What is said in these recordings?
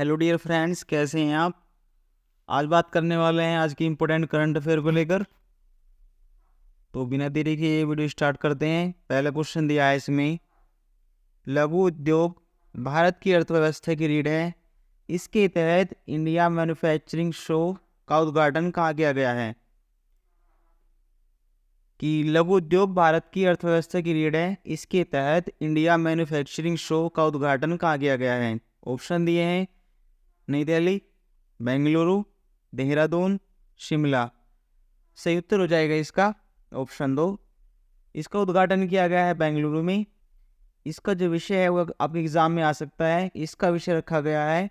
Hello dear friends, कैसे हैं आप। आज बात करने वाले हैं आज की इम्पोर्टेंट करंट अफेयर को लेकर। तो बिना देरी के ये वीडियो स्टार्ट करते हैं। पहला क्वेश्चन दिया है इसमें, लघु उद्योग भारत की अर्थव्यवस्था की रीढ़ है। इसके तहत इंडिया मैन्युफैक्चरिंग शो का उद्घाटन कहाँ किया गया है। कि लघु उद्योग भारत की अर्थव्यवस्था की रीढ़ है, इसके तहत इंडिया मैन्युफैक्चरिंग शो का उद्घाटन कहाँ किया गया है। ऑप्शन दिए हैं, नई दिल्ली, बेंगलुरु, देहरादून, शिमला। सही उत्तर हो जाएगा इसका ऑप्शन 2। इसका उद्घाटन किया गया है बेंगलुरु में। इसका जो विषय है वो आपके एग्जाम में आ सकता है। इसका विषय रखा गया है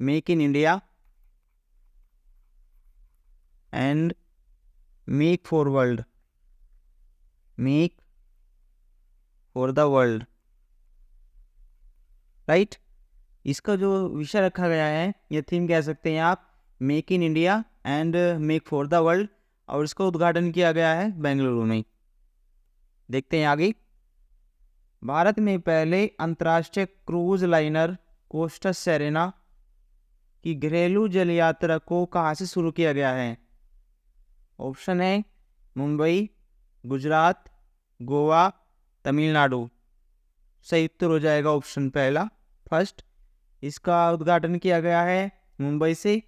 make in India and make for world, make for the world, right. इसका जो विषय रखा गया है, ये थीम कह सकते हैं आप, make in India and make for the world, और इसका उद्घाटन किया गया है बेंगलुरु में। देखते हैं आगे। भारत में पहले अंतर्राष्ट्रीय क्रूज लाइनर कोस्टा सेरेना की घरेलू जल यात्रा को कहाँ से शुरू किया गया है। ऑप्शन है मुंबई, गुजरात, गोवा, तमिलनाडु। सही उत्तर हो जाएगा ऑप्शन पहला, फर्स्ट। इसका उद्घाटन किया गया है मुंबई से।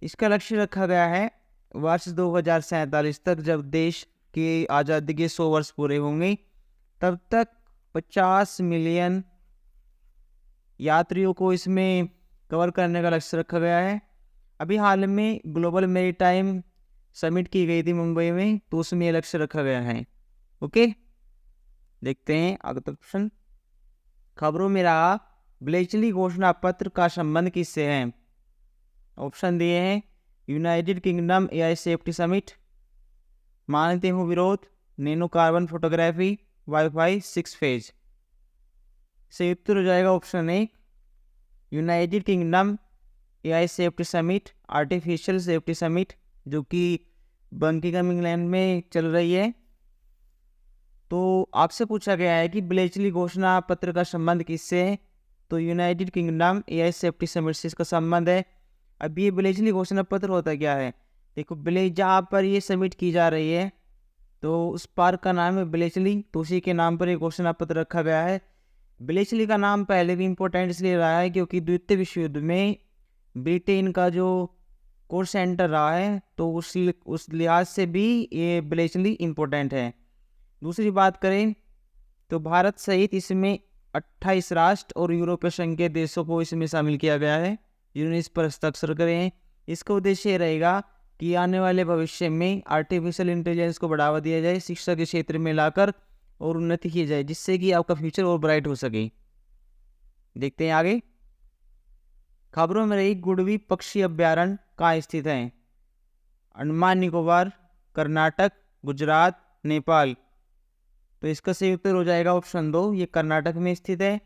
इसका लक्ष्य रखा गया है वर्ष 2047 तक, जब देश की आज़ादी के 100 वर्ष पूरे होंगे, तब तक 50 मिलियन यात्रियों को इसमें कवर करने का लक्ष्य रखा गया है। अभी हाल में ग्लोबल मैरीटाइम समिट की गई थी मुंबई में, तो उसमें ये लक्ष्य रखा गया है। ओके, देखते हैं अगला क्वेश्चन। खबरों में रहा ब्लेचली घोषणा पत्र का संबंध किससे है। ऑप्शन दिए हैं, United kingdom AI safety summit, मानते हो विरोध, nano carbon photography, wifi 6 phase. सही उत्तर हो जाएगा option A, United kingdom AI safety summit, artificial safety summit, जो कि बंकिंघम इंग्लैंड में चल रही है। तो आपसे पूछा गया है कि ब्लेचली घोषणा पत्र का संबंध किससे है, तो United kingdom AI safety summit से इसका संबंध है। अब ये ब्लेचली घोषणा पत्र होता क्या है, देखो जहाँ पर ये समिट की जा रही है तो उस पार्क का नाम है ब्लेचली, तो उसी के नाम पर एक घोषणा पत्र रखा गया है। ब्लेचली का नाम पहले भी इम्पोर्टेंट इसलिए रहा है क्योंकि द्वितीय विश्व युद्ध में ब्रिटेन का जो कोर सेंटर रहा है, तो उस लिहाज से भी ये ब्लेचली इम्पोर्टेंट है। दूसरी बात करें तो भारत सहित इसमें 28 राष्ट्र और यूरोपीय संघ के देशों को इसमें शामिल किया गया है, जिन्होंने इस पर हस्ताक्षर करे हैं। इसका उद्देश्य ये रहेगा कि आने वाले भविष्य में आर्टिफिशियल इंटेलिजेंस को बढ़ावा दिया जाए, शिक्षा के क्षेत्र में लाकर और उन्नति की जाए, जिससे कि आपका फ्यूचर और ब्राइट हो सके। देखते हैं आगे। खबरों में रही गुडवी पक्षी अभ्यारण्य कहाँ स्थित है। अंडमान निकोबार, कर्नाटक, गुजरात, नेपाल। तो इसका सही उत्तर हो जाएगा ऑप्शन 2, ये कर्नाटक में स्थित है।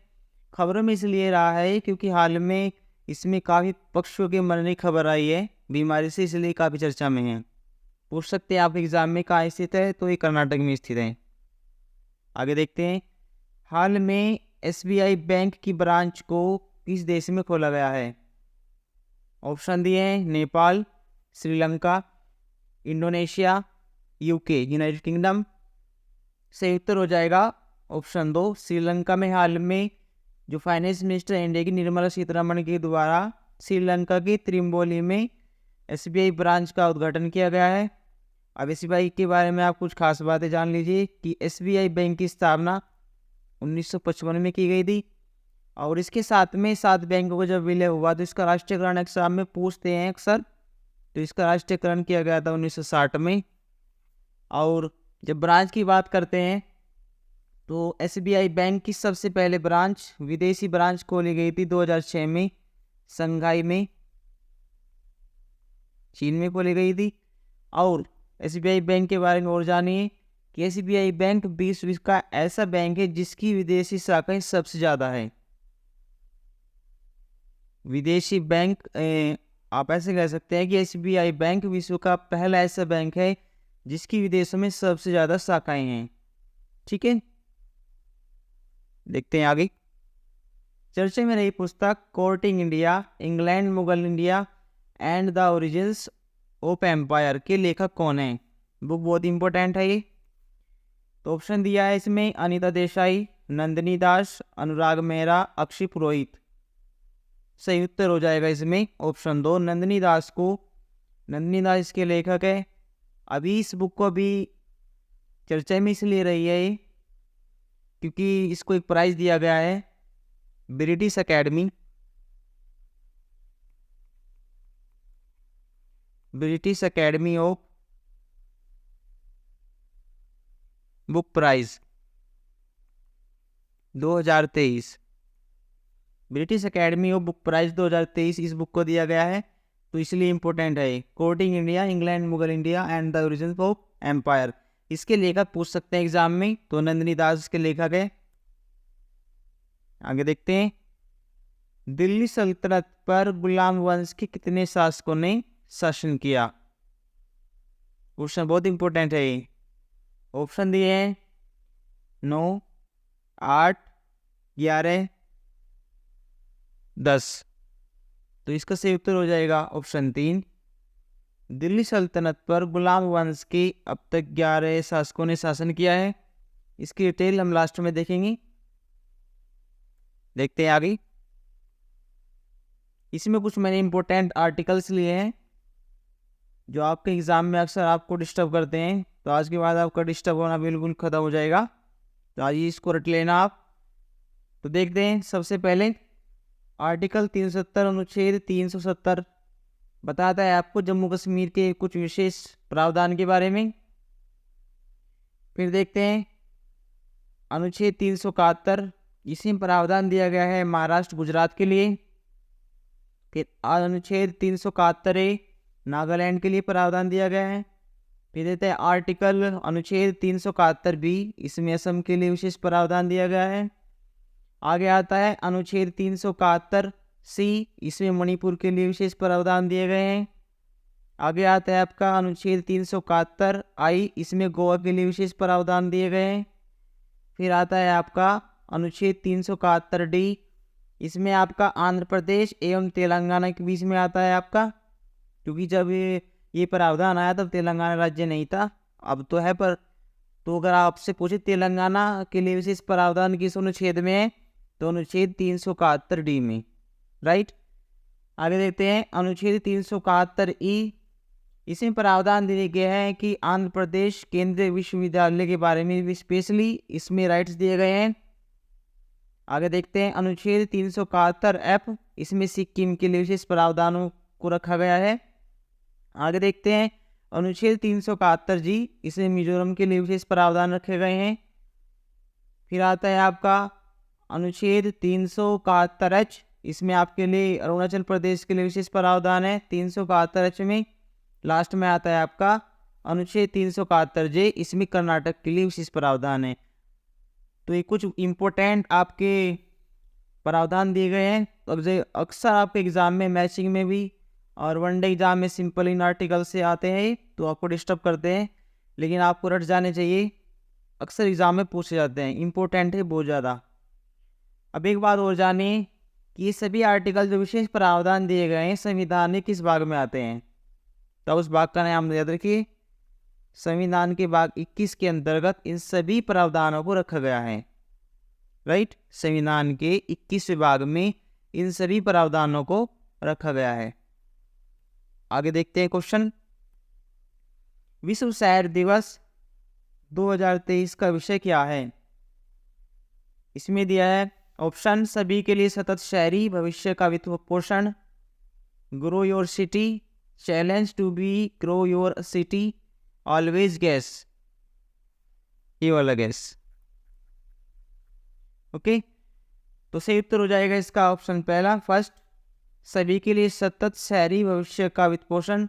खबरों में इसलिए रहा है क्योंकि हाल में इसमें काफ़ी पक्षियों के मरने की खबर आई है बीमारी से, इसलिए काफ़ी चर्चा में है। पूछ सकते हैं आप एग्जाम में कहाँ स्थित है, तो ये कर्नाटक में स्थित है। आगे देखते हैं। हाल में एसबीआई बैंक की ब्रांच को किस देश में खोला गया है। ऑप्शन दिए हैं, Nepal, Sri Lanka, Indonesia, UK, United kingdom. सही उत्तर हो जाएगा ऑप्शन 2, श्रीलंका में। हाल में जो फाइनेंस मिनिस्टर इंडिया की निर्मला सीतारमण के द्वारा श्रीलंका की त्रिम्बोली में एसबीआई ब्रांच का उद्घाटन किया गया है। अब एसबीआई के बारे में आप कुछ खास बातें जान लीजिए कि एसबीआई बैंक की स्थापना 1955 में की गई थी, और इसके साथ में 7 बैंकों को जब विलय हुआ तो इसका राष्ट्रीयकरण एग्जाम में पूछते हैं अक्सर, तो इसका राष्ट्रीयकरण किया गया था 1960 में। और जब ब्रांच की बात करते हैं तो एसबीआई बैंक की सबसे पहले ब्रांच, विदेशी ब्रांच खोली गई थी 2006 में संघाई में, चीन में खोली गई थी। और एसबीआई बैंक के बारे में और जानिए कि एसबीआई बैंक विश्व का ऐसा बैंक है जिसकी विदेशी शाखाएं सबसे ज़्यादा है। विदेशी बैंक आप ऐसे कह सकते हैं कि एसबीआई बैंक विश्व का पहला ऐसा बैंक है जिसकी विदेशों में सबसे ज़्यादा शाखाएं हैं। ठीक है, देखते हैं आगे। चर्चा में रही पुस्तक Courting India, England, Mughal India and the Origins of Empire के लेखक कौन है? बुक बहुत इंपॉर्टेंट है ये। तो ऑप्शन दिया है इसमें अनीता देसाई, नंदिनी दास, अनुराग मेहरा, अक्षय पुरोहित। सही उत्तर हो जाएगा इसमें ऑप्शन 2 नंदिनी दास को। नंदिनी दास इसके लेखक है। अभी इस बुक को अभी चर्चा में इसलिए रही है ये क्योंकि इसको एक प्राइज दिया गया है British Academy, British Academy of Book Prize 2023, British Academy of Book Prize 2023 इस बुक को दिया गया है। तो इसलिए इंपॉर्टेंट है Courting India, England, Mughal India and the Origin of Empire. इसके लेखक पूछ सकते हैं एग्जाम में, तो नंदिनी दास इसके लेखक है। आगे देखते हैं, दिल्ली सल्तनत पर गुलाम वंश के कितने शासकों ने शासन किया? क्वेश्चन बहुत इंपॉर्टेंट है ये। ऑप्शन दिए हैं 9, 8, 11, 10। तो इसका सही उत्तर हो जाएगा ऑप्शन 3। दिल्ली सल्तनत पर गुलाम वंश के अब तक 11 शासकों ने शासन किया है। इसकी डिटेल हम लास्ट में देखेंगे। देखते हैं आगे। इसमें कुछ मैंने इंपॉर्टेंट आर्टिकल्स लिए हैं जो आपके एग्जाम में अक्सर आपको डिस्टर्ब करते हैं। तो आज के बाद आपका डिस्टर्ब होना बिल्कुल खत्म हो जाएगा। तो आज इसको रट लेना आप। तो देखते हैं सबसे पहले आर्टिकल 370 अनुच्छेद 370 बताता है आपको जम्मू कश्मीर के कुछ विशेष प्रावधान के बारे में। फिर देखते हैं अनुच्छेद 371, इसमें प्रावधान दिया गया है महाराष्ट्र, गुजरात के लिए। फिर अनुच्छेद 371 नागालैंड के लिए प्रावधान दिया गया है। फिर देते हैं आर्टिकल अनुच्छेद 371 भी, इसमें असम के लिए विशेष प्रावधान दिया गया है। आगे आता है अनुच्छेद 371 सी, इसमें मणिपुर के लिए विशेष प्रावधान दिए गए हैं। आगे आता है आपका अनुच्छेद 371 आई, इसमें गोवा के लिए विशेष प्रावधान दिए गए हैं। फिर आता है आपका अनुच्छेद 371 डी, इसमें आपका आंध्र प्रदेश एवं तेलंगाना के बीच में आता है आपका, क्योंकि जब ये प्रावधान आया तब तेलंगाना राज्य नहीं था, अब तो है। पर तो अगर आपसे पूछे तेलंगाना के लिए विशेष प्रावधान किस अनुच्छेद में है, तो अनुच्छेद 371 डी में, राइट। आगे देखते हैं अनुच्छेद 371 ई, इसमें प्रावधान दिए गए हैं कि आंध्र प्रदेश केंद्रीय विश्वविद्यालय के बारे में भी स्पेशली इसमें राइट्स दिए गए हैं। आगे देखते हैं अनुच्छेद 371 एफ, इसमें सिक्किम के लिए विशेष प्रावधानों को रखा गया है। आगे देखते हैं अनुच्छेद 371 जी, इसमें मिजोरम के लिए विशेष प्रावधान रखे गए हैं। फिर आता है आपका अनुच्छेद 371 एच, इसमें आपके लिए अरुणाचल प्रदेश के लिए विशेष प्रावधान है। 371 एच में लास्ट में आता है आपका अनुच्छेद 371 जे, इसमें कर्नाटक के लिए विशेष प्रावधान है। तो ये कुछ इम्पोर्टेंट आपके प्रावधान दिए गए हैं। तो अक्सर आपके एग्जाम में मैचिंग में भी और वनडे एग्जाम में सिंपल इन आर्टिकल से आते हैं, तो आपको डिस्टर्ब करते हैं, लेकिन आपको रट जाने चाहिए। अक्सर एग्जाम में पूछे जाते हैं, इम्पोर्टेंट है बहुत ज़्यादा। अब एक बात और जानिए कि ये सभी आर्टिकल जो विशेष प्रावधान दिए गए हैं संविधान में किस भाग में आते हैं। तो उस भाग का नाम याद रखिए, संविधान के भाग 21 के अंतर्गत इन सभी प्रावधानों को रखा गया है, राइट। संविधान के 21 विभाग में इन सभी प्रावधानों को रखा गया है। आगे देखते हैं क्वेश्चन। विश्व शहर दिवस 2023 का विषय क्या है? इसमें दिया है ऑप्शन सभी के लिए सतत शहरी भविष्य का वित्त पोषण, grow your city, challenge to be grow your city, always gas, ये वाला गैस। ओके, तो सही उत्तर हो जाएगा इसका ऑप्शन पहला, फर्स्ट, सभी के लिए सतत शहरी भविष्य का वित्त पोषण।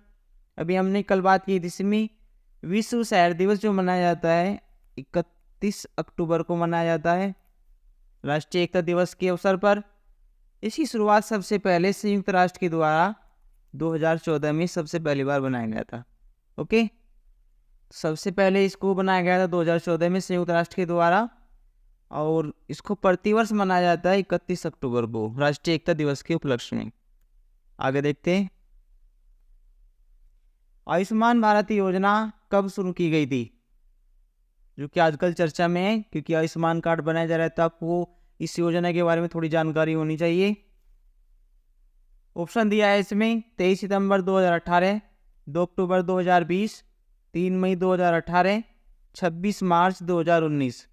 अभी हमने कल बात की थी, इसमें विश्व शहर दिवस जो मनाया जाता है 31 अक्टूबर को मनाया जाता है, राष्ट्रीय एकता दिवस के अवसर पर। इसकी शुरुआत सबसे पहले संयुक्त राष्ट्र के द्वारा 2014 में सबसे पहली बार बनाया गया था। ओके, सबसे पहले इसको बनाया गया था 2014 में संयुक्त राष्ट्र के द्वारा, और इसको प्रतिवर्ष मनाया जाता है 31 अक्टूबर को राष्ट्रीय एकता दिवस के उपलक्ष्य में। आगे देखते हैं, आयुष्मान भारत योजना कब शुरू की गई थी, जो कि आजकल चर्चा में है, क्योंकि आयुष्मान कार्ड बनाया जा रहा है तो आपको इस योजना के बारे में थोड़ी जानकारी होनी चाहिए। ऑप्शन दिया है इसमें 23 सितंबर 2018, 2 अक्टूबर 2020, 3 मई 2018, 26 मार्च 2019।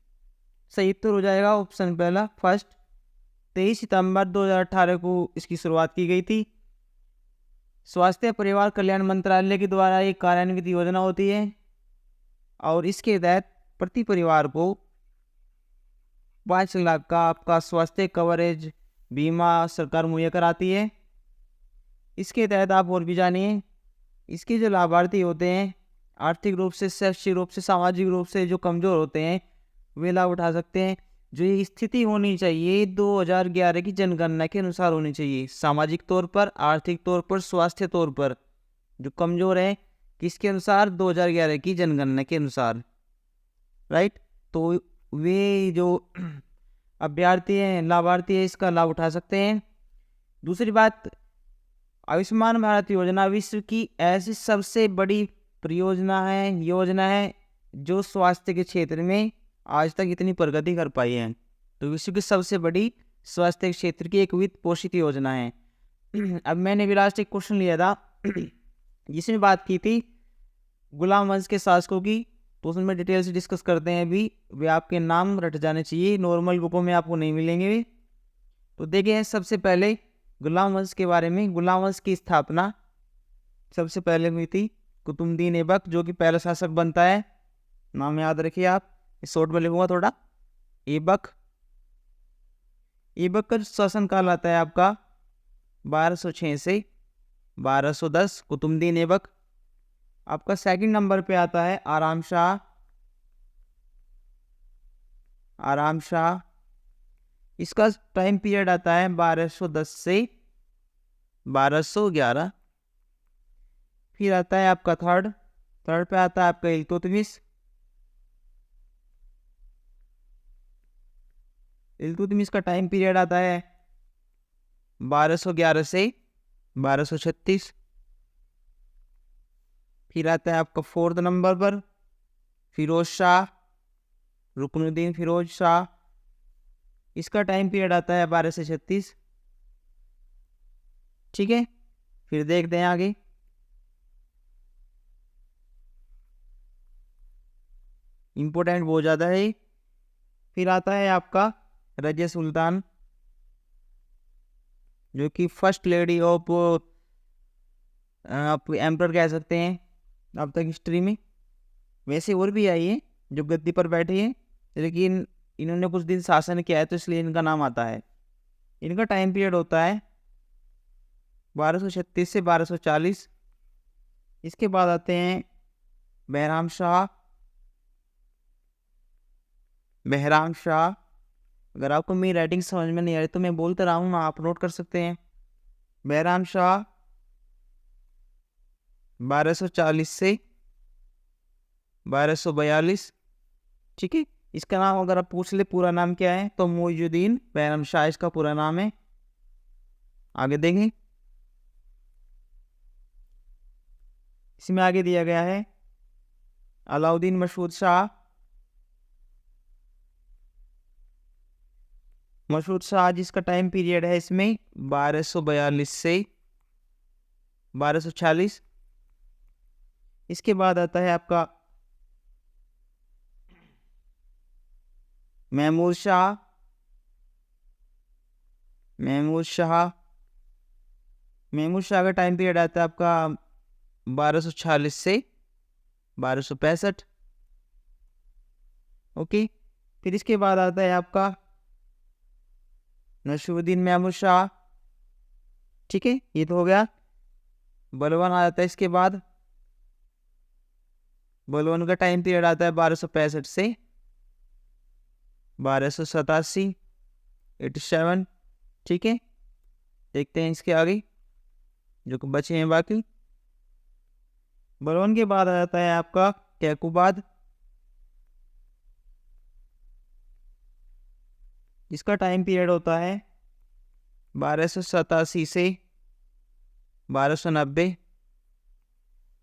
सही उत्तर हो जाएगा ऑप्शन पहला, फर्स्ट। 23 सितंबर 2018 को इसकी शुरुआत की गई थी। स्वास्थ्य परिवार कल्याण मंत्रालय के द्वारा एक कार्यान्वित योजना होती है और इसके तहत प्रति परिवार को 5 लाख का आपका स्वास्थ्य कवरेज बीमा सरकार मुहैया कराती है। इसके तहत आप और भी जानिए, इसके जो लाभार्थी होते हैं आर्थिक रूप से, शैक्षिक रूप से, सामाजिक रूप से जो कमज़ोर होते हैं वे लाभ उठा सकते हैं। जो ये स्थिति होनी चाहिए 2011 की जनगणना के अनुसार होनी चाहिए, सामाजिक तौर पर, आर्थिक तौर पर, स्वास्थ्य तौर पर जो कमज़ोर है, किसके अनुसार, 2011 की जनगणना के अनुसार, राइट। तो वे जो अभ्यर्थी हैं, लाभार्थी है, इसका लाभ उठा सकते हैं। दूसरी बात, आयुष्मान भारत योजना विश्व की ऐसी सबसे बड़ी परियोजना है, योजना है जो स्वास्थ्य के क्षेत्र में आज तक इतनी प्रगति कर पाई है। तो विश्व की सबसे बड़ी स्वास्थ्य क्षेत्र की एक वित्त पोषित योजना है। अब मैंने भी लास्ट एक क्वेश्चन लिया था जिसमें बात की थी गुलाम वंश के शासकों की, तो उसमें डिटेल से डिस्कस करते हैं। अभी वे आपके नाम रट जाने चाहिए, नॉर्मल बुकों में आपको नहीं मिलेंगे। तो देखिए, सबसे पहले गुलाम वंश के बारे में। गुलाम वंश की स्थापना सबसे पहले हुई थी कुतुबुद्दीन ऐबक, जो कि पहला शासक बनता है। नाम याद रखिए आप, शॉर्ट में लिखूंगा थोड़ा। ऐबक का शासनकाल आता है आपका 1206 से 1210, कुतुबुद्दीन ऐबक। आपका सेकंड नंबर पे आता है आराम शाह। इसका टाइम पीरियड आता है 1210 से 1211। फिर आता है आपका थर्ड पे आता है आपका इल्तुतमिश का टाइम पीरियड आता है 1211 से 1236। फिर आता है आपका फोर्थ नंबर पर फिरोज शाह, रुकनुद्दीन फिरोज शाह। इसका टाइम पीरियड आता है 1236। ठीक है, फिर देखते हैं आगे। इंपॉर्टेंट बहुत ज़्यादा है। फिर आता है आपका रजिया सुल्तान, जो कि फर्स्ट लेडी ऑफ आप एम्पर कह सकते हैं अब तक हिस्ट्री में। वैसे और भी आई है जो गद्दी पर बैठे हैं, लेकिन इन्होंने कुछ दिन शासन किया है तो इसलिए इनका नाम आता है। इनका टाइम पीरियड होता है 1236 से 1240। इसके बाद आते हैं बहराम शाह। अगर आपको मेरी राइटिंग समझ में नहीं आ रही तो मैं बोलते रहा हूँ, आप नोट कर सकते हैं। बहराम शाह 1240 से 1242। ठीक है, इसका नाम अगर आप पूछ ले पूरा नाम क्या है तो मोइजुद्दीन बहराम शाह इसका पूरा नाम है। आगे देखें, इसमें आगे दिया गया है अलाउद्दीन मशहूद शाह, जिसका टाइम पीरियड है इसमें 1242 से 1246। इसके बाद आता है आपका महमूद शाह का टाइम पीरियड आता है आपका 1246 से 1265। ओके, फिर इसके बाद आता है आपका नसीरुद्दीन महमूद शाह। ठीक है, ये तो हो गया। बलवान आ जाता है इसके बाद। बलवान का टाइम पीरियड आता है 1265 से 1287, 87। ठीक है, देखते हैं इसके आगे जो बचे हैं बाकी। बलवान के बाद आ जाता है आपका कैकुबाद। इसका टाइम पीरियड होता है 1287 से 1290।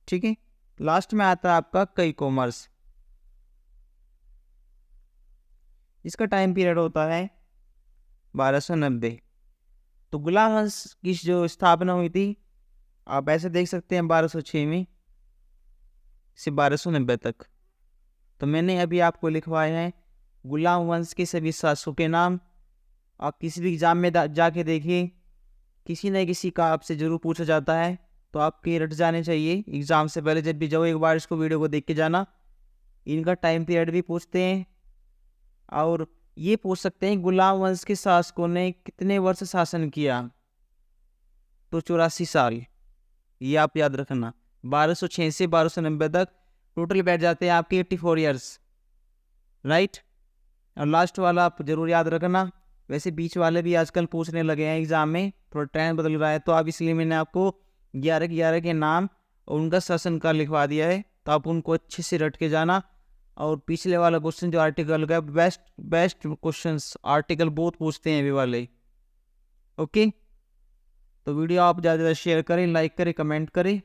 ठीक है, लास्ट में आता है आपका कई कॉमर्स। इसका टाइम पीरियड होता है 1290। तो गुलाम वंश की जो स्थापना हुई थी आप ऐसे देख सकते हैं 1206 में से 1290 तक। तो मैंने अभी आपको लिखवाया है गुलाम वंश के सभी शासकों के नाम। आप किसी भी एग्जाम में जाके देखिए, किसी न किसी का आपसे जरूर पूछा जाता है, तो आपके रट जाने चाहिए। एग्जाम से पहले जब भी जाओ एक बार इसको वीडियो को देख के जाना। इनका टाइम पीरियड भी पूछते हैं और ये पूछ सकते हैं गुलाम वंश के शासकों ने कितने वर्ष शासन किया। तो 84 साल, ये आप याद रखना। 1206 से 1290 तक टोटल बैठ जाते हैं आपके 84 ईयर्स, राइट। और लास्ट वाला आप जरूर याद रखना। वैसे बीच वाले भी आजकल पूछने लगे हैं एग्जाम में, थोड़ा ट्रेंड बदल रहा है, तो आप इसलिए मैंने आपको 11 के नाम और उनका शासनकाल लिखवा दिया है। तो आप उनको अच्छे से रट के जाना। और पिछले वाला क्वेश्चन जो आर्टिकल का, बेस्ट क्वेश्चंस आर्टिकल बहुत पूछते हैं अभी वाले। ओके, तो वीडियो आप ज़्यादा से ज़्यादा शेयर करें, लाइक करें, कमेंट करें।